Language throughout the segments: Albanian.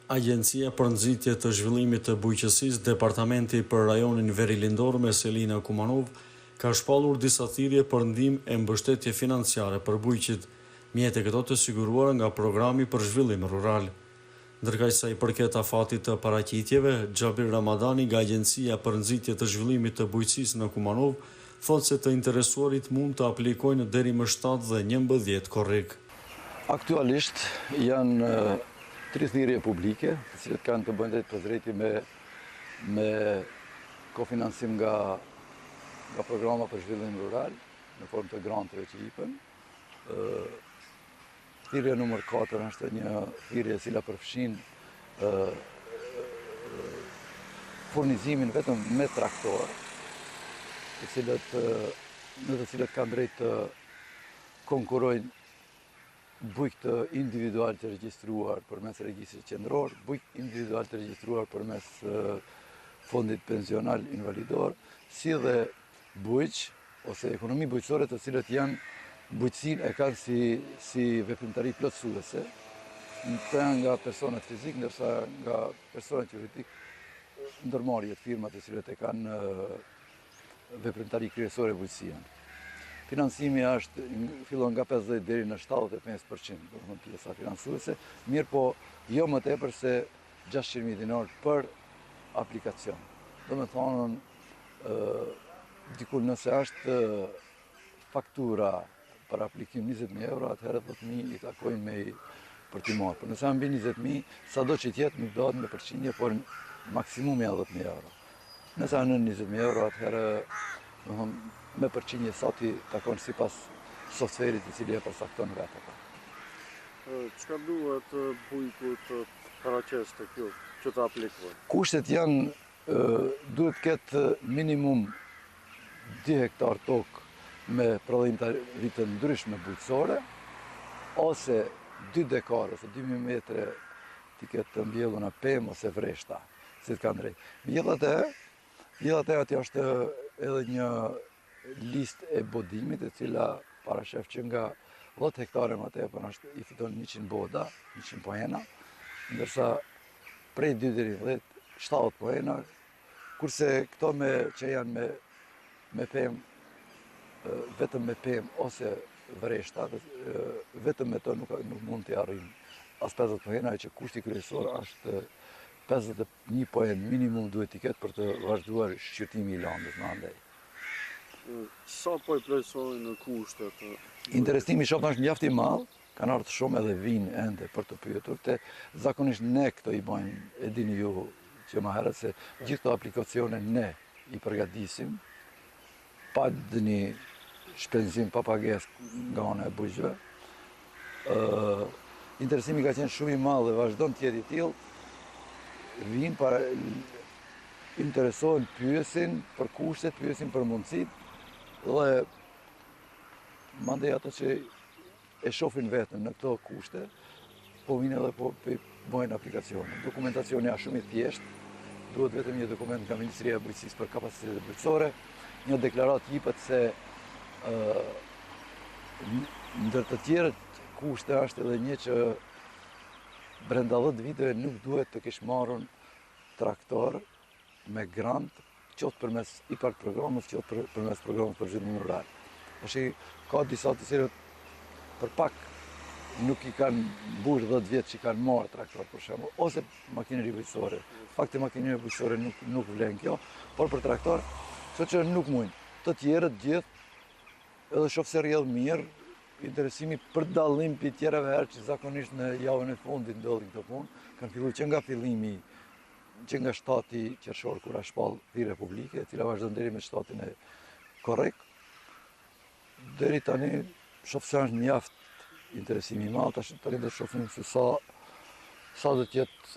Agjencia për Nxitje të Zhvillimit të Bujqësisë, Departamenti për Rajonin Verilindor me Selina Kumanov, ka shpallur disa thirrje për ndihmë e mbështetje financiare për bujqit, mjete këto të siguruara nga Programi për Zhvillim Rural. Ndërkaq sa i përket afatit të paraqitjeve, Xhabir Ramadani nga Agjencia për Nxitje të Zhvillimit të Bujqësisë në Kumanov thotë se të interesuarit mund të aplikojnë deri më 7 dhe 11 korrik. Aktualisht janë 3 thirrje publike, të cilët kanë të bëjnë drejt për drejti me kofinancim nga programa për zhvillim rural, në formë të granteve që jipen. Thirrja numër 4 është një thirrje e cila përfshin furnizimin vetëm me traktor, në të cilët kanë drejt të konkurrojnë bujq të individual të regjistruar përmes regjistrit qendror, bujq individual të regjistruar përmes fondit pensional invalidor, si dhe bujq ose ekonomi bujqësore të cilët janë bujqësinë e kanë si veprimtari plotësuese, nga personat fizik, ndërsa nga personat juridik ndërmarrjet firma të cilët e kanë veprimtari kryesore bujqësia. Financimi fillon nga 50 deri në 75%, do të thonë pjesa financuese, mirë po jo më tepër se 600.000 dinar për aplikacion. Do të thonë diku nëse është faktura për aplikim 20.000 euro, atëherë 10.000 i takojnë me për t'i marrë. Por nëse mbi 20.000, sado që tjetë nuk bëhet me përqindje, por maksimumi 10.000 euro. Nëse në 20.000 euro, atëherë me përqindje sa ti takon sipas softverit i cili e përcakton vetë. Çka duhet bujkut paraqes të kjo që të aplikojë? Kushtet janë duhet ketë minimum 2 hektar tokë me prodhimtari të ndryshme bujqësore, ose 2 dekar ose 2.000 metre t'i ketë të mbjelluna pemë ose vreshta, si të kanë drejtë. Megjithatë, aty është edhe një listë e bodimit, e cila parashef që nga 10 hektare më tepër i fiton 100 boda, 100 poena, ndërsa prej 2 deri 10, 70 poena, kurse këto që janë me pemë, vetëm me pemë ose vreshta, vetëm me to nuk mund t'i arrijnë as 50 poena, që kushti kryesor është 51 poen minimum duhet t'i ketë për të vazhduar shqyrtimi i landës në andej. Sa po i plotësojnë në kushtet? Interestimi i shopit është mjaft i madh, kanë ardhur shumë edhe vinë ende për të pyetur, zakonisht ne këto i bëjmë, e dini ju që më herët se gjithë këto aplikacione ne i përgatisim, pa dëni shpenzim, pa pagesë nga ana e bujqëve. Interesimi ka qenë shumë i madh dhe vazhdon të jetë i tillë. Vinë interesohen, pyesin për kushtet, pyesin për mundësitë, dhe mandej ato që e shohin vetën në këto kushte, po vinë edhe po bëjnë aplikacione. Dokumentacioni është shumë i thjeshtë, duhet vetëm një dokument nga Ministria e Bujqësisë për kapacitetet bujqësore, një deklarat jipet se ndër të tjerët kushte është edhe një që brenda 10 viteve nuk duhet të kesh marrën traktor me grant, qoftë përmes IPART programit, qoftë përmes programit për zhvillim rural. Ka disa të cilët për pak nuk i kanë mbush 10 vjet që i kanë marrë traktor për shembull, ose makineri bujqësore. Fakti makineri bujqësore nuk vlen kjo, por për traktor, që nuk mujnë. Të tjerët gjithë, edhe shoh se rrjedh mirë, interesimi për dallim për tjerave herë që zakonisht në javën e fundit ndodhin këto punë, kanë filluar që nga fillimi, që nga shtati qershor kur është shpall thirrje publike, e cila vazhdon deri me shtatin e korrekt. Deri tani shoh se është mjaft interesimi i madh, tani do shohim se sa do të jetë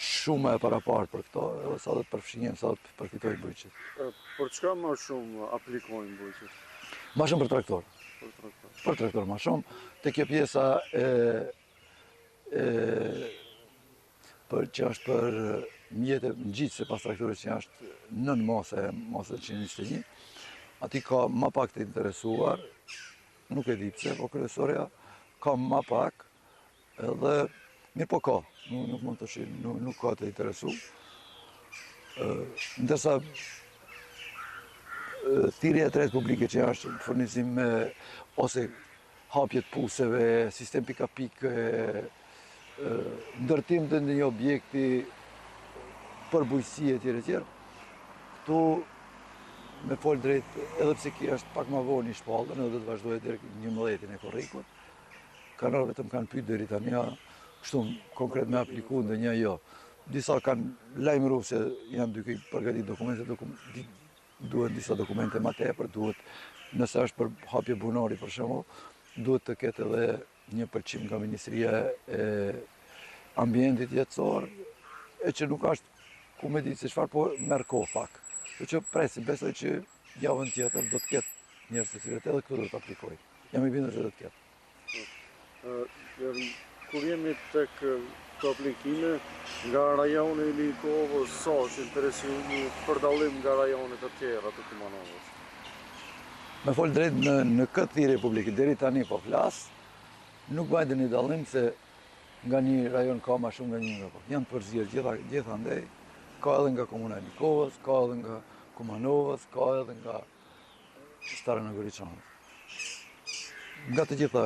shumë e parapartë për këto, edhe sa do të përfshihen, sa do të përfitojnë bujqët. Për çka më shumë aplikojnë bujqët? Më shumë për traktor. Për traktor më shumë, te kjo pjesa që është për mjete ngjitse pas traktorit që është nën masa 121, ati ka më pak të interesuar, nuk e di pse, po kryesorja ka më pak, edhe Mirë po ka, nuk mund të shi, nuk ka të interesu. Ndërsa thirrja e tretë publike që është furnizim me ose hapjet puseve, sistem pika-pik, ndërtim të një objekti për bujqësi e tjere. Këtu me fol drejt, edhe pse kjo është pak ma vonë i shpallën, edhe do të vazhdojë deri 11 e korrikut. Kanarë vetëm kanë pyet deri tani, kështu konkret me apliku ndonjë jo. Disa kanë lajmëruar se janë duke përgatitur dokumente, duhet disa dokumente më tepër, duhet nëse është për hapje bunari për shembull, duhet të ketë edhe një pëlqim nga Ministria e Ambientit Jetësor, e që nuk është ku me ditë se çfarë, po merr kohë pak. Kështu që presim, besoj që javën tjetër do të ketë njerëz të cilët edhe këtu do të aplikojnë. Jam i bindur se do të ketë. Kur jemi tek këto aplikime, nga rajoni i Likovës, sa është interesimi për dallim nga rajonet të tjera të Kumanovës? Me fol drejt në këtë thirrje publike, deri tani po flas, nuk bëjnë një dallim se nga një rajon ka ma shumë nga një nga po. Janë të përzirë gjithandej, ka edhe nga komuna e Likovës, ka edhe nga Kumanovës, ka edhe nga Stara Goriçanës. Nga të gjitha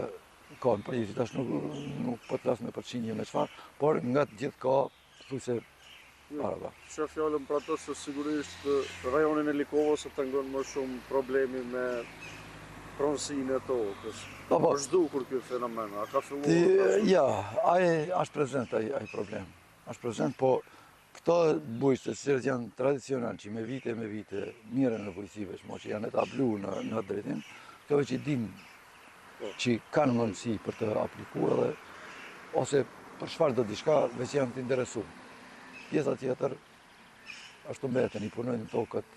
ka në përgjithësi, tash nuk po të flas me përqindje me çfarë, por nga të gjithë ka thujse araba. Që fjallën për ato se sigurisht rajonin e Likovës të ngon më shumë problemi me pronësinë e tokës. Është zhdukur ky fenomen, a ka filluar? Ja, ai është prezent ai problem. Është prezent, po këto bujqëse që janë tradicional, që me vite mirën në bujqësive, që janë eta blu në drejtim, këto që i dinë që kanë mundësi për të aplikuar edhe, ose për çfarë do diçka, veç janë të interesuar. Pjesa tjetër ashtu mbeten, i punojnë tokët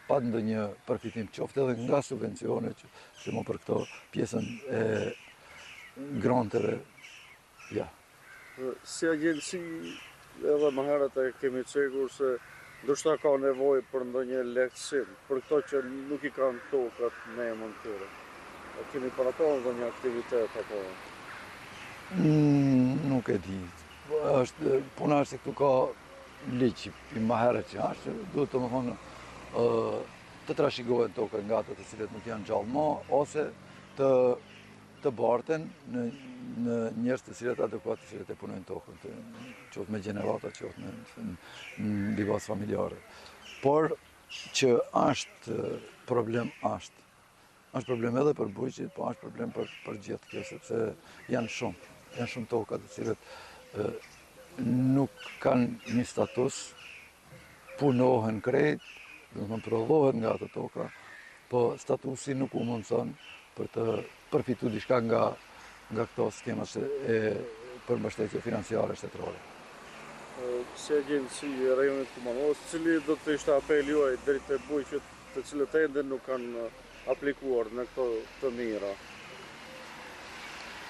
pa ndonjë përfitim, qoftë edhe nga subvencione që më për këto pjesën e granteve. Ja. Si agjenci, edhe më herët e kemi cekur se ndoshta ka nevojë për ndonjë lehtësim, për këto që nuk i kanë tokat në emën tyre. Kemi për ato ndonjë aktivitet apo? Nuk e di. Puna është se këtu ka ligj i më herët që është, duhet të më thonë të trashëgohen tokët nga ato të cilët nuk janë gjallë më, ose të barten në njerëz të cilët adekuat të cilët e punojnë tokën, qoftë me gjenerata, qoftë në bivas familjare. Por që është problem është. Është problem edhe për bujqit, po është problem për gjithë kjo, sepse janë shumë tokat të cilët nuk kanë një status, punohen krejt, do të thonë prodhohet nga ato toka, po statusi nuk u mundson për të përfituar diçka nga këto skemat e përmbështetje financiare shtetërore. Si agjenci e rajonit Kumanovës, cili do të ishte apeli juaj deri te bujqet të cilët ende nuk kanë aplikuar në këto të mira?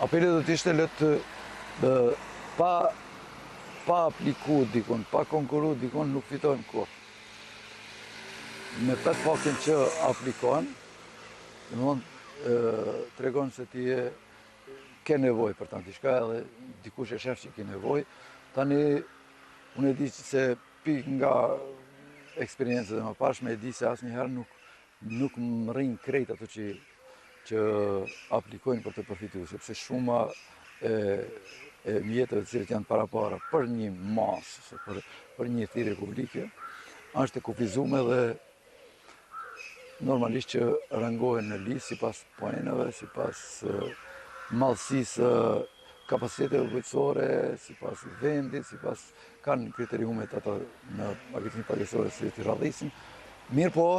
Apeli do të ishte pa apliku dikun, pa konkuru dikun, nuk fitojnë kur. Me petë faktin që aplikon, tregon se ti ke nevoj për ta diçka edhe dikush e shef që ke nevoj. Tani, unë e di se pik nga eksperiencët e më pashme, e di se asnjëherë nuk më rrinë krejt ato që aplikojnë për të përfituar, sepse shuma e mjetëve të cilët janë para për një masë, për një thirrje publike, është e kufizuar dhe normalisht që rangohen në listë sipas poenave, sipas mallësisë kapaciteteve bujqësore, sipas vendit, sipas kanë kriteriumet ato në agjencinë pagesore që i radhisin. Mirë po,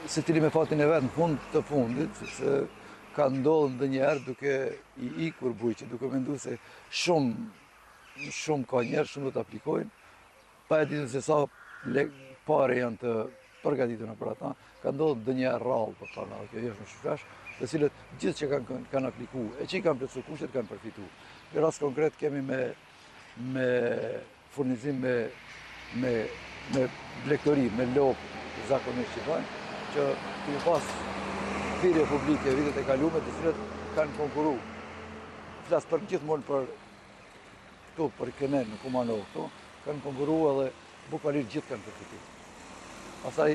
se tili me fatin e vetë në fund të fundit, sepse ka ndodhur ndonjëherë duke i ikur bujqi, duke menduar se shumë ka njerëz, shumë do të aplikojnë, pa e ditur se sa pare janë të përgatitura për ata, ka ndodhur ndonjëherë rrallë për ta, kjo është më shpesh, të cilët gjithë që kanë aplikuar, e që i kanë plotësuar kushtet kanë përfituar. Në rast konkret kemi me furnizim me blegtori, me lopë zakonisht që bëjnë, që të pas thirrje publike vitet e kaluara të cilët kanë konkuru. Flas për gjithmonë këtu për Kemer në Kumanov këtu, kanë konkuru edhe bukalir gjithë kanë përfitim. Pastaj,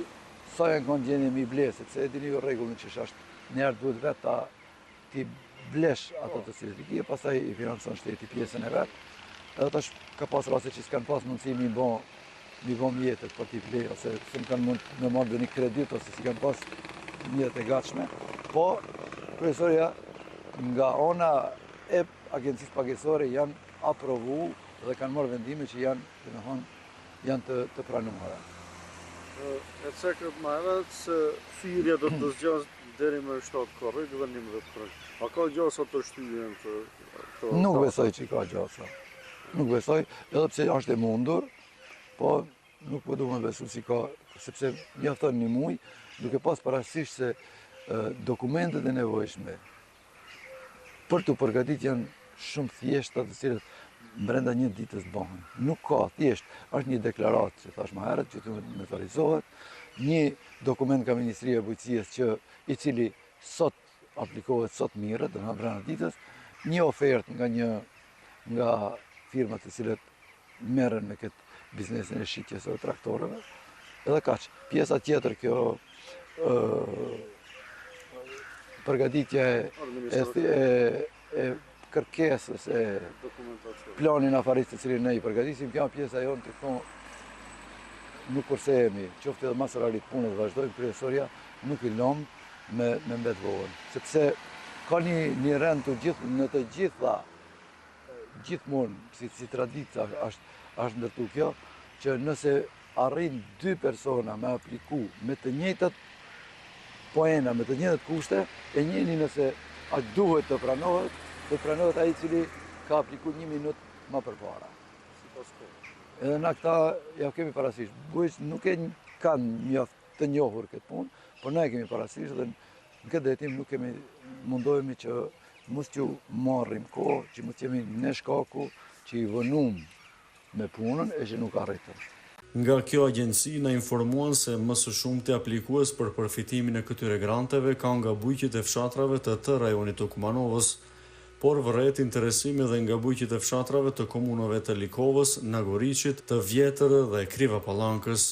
sa janë kanë gjeni mi ble, sepse e dini ju regullin që është njerë duhet vetë ti blesh ato të cilët i kje, pastaj i financon shteti pjesën e vetë, edhe tash ka pas rase që s'kanë pas mundësi mi bo mjetët për t'i ble, ose s'm kanë mund me marrë dhe një kredit, ose si kanë pas mjetët e gatshme, po kryesoria nga ona e agencisë pagesore janë aprovu dhe kanë marrë vendime që janë të pranuara. E cekët më herët se thirrja do të zgjas deri më 7 korrik dhe 11 korrik. A ka gjasa të shtyjen të Nuk besoj që ka gjasa. Nuk besoj, edhe pse është e mundur, po nuk po du me besu si ka, sepse mjafton një muj, duke pas parasysh se dokumentet e nevojshme për të përgatit janë shumë thjeshta të cilët brenda një ditës bëhen. Nuk ka, thjesht, është një deklarat që thash më herët që të metalizohet, një dokument ka Ministria e Bujqësisë i cili sot aplikohet, sot mirët, dhe në brenda ditës, një ofertë nga firmat të cilët merren me këtë biznesin e shitjes e traktoreve, edhe kaq. Pjesa tjetër kjo përgatitja e kërkesës e planin afarisë të cilin ne i përgatisim, kjo pjesa jonë të thonë nuk kursehemi, qoftë edhe mas orarit punës vazhdojmë, kryesoria nuk i lëmë me mbet vogël. Sepse ka një rend në të gjitha, gjithmonë, si tradita është ndërtu kjo, që nëse arrin 2 persona me apliku me të njëjtat poena, me të njëjtat kushte, e njëni nëse a duhet të pranohet ai i cili ka apliku 1 minutë më përpara. Edhe na këta ja kemi parasysh. Bujq nuk e kanë mjaft të njohur këtë punë, por na e kemi parasysh dhe në këtë drejtim nuk kemi mundohemi që mos t'ju marrim kohë, që mos jemi ne shkaku që i vënum me punën e që nuk arritëm. Nga kjo agjenci na informuan se më së shumti aplikues për përfitimin e këtyre granteve ka nga bujqit e fshatrave të rajonit të Kumanovës, por vërret interesimi dhe nga bujqit e fshatrave të komunave të Likovës, Nagoriqit, të Vjetër dhe Kriva Pallankës.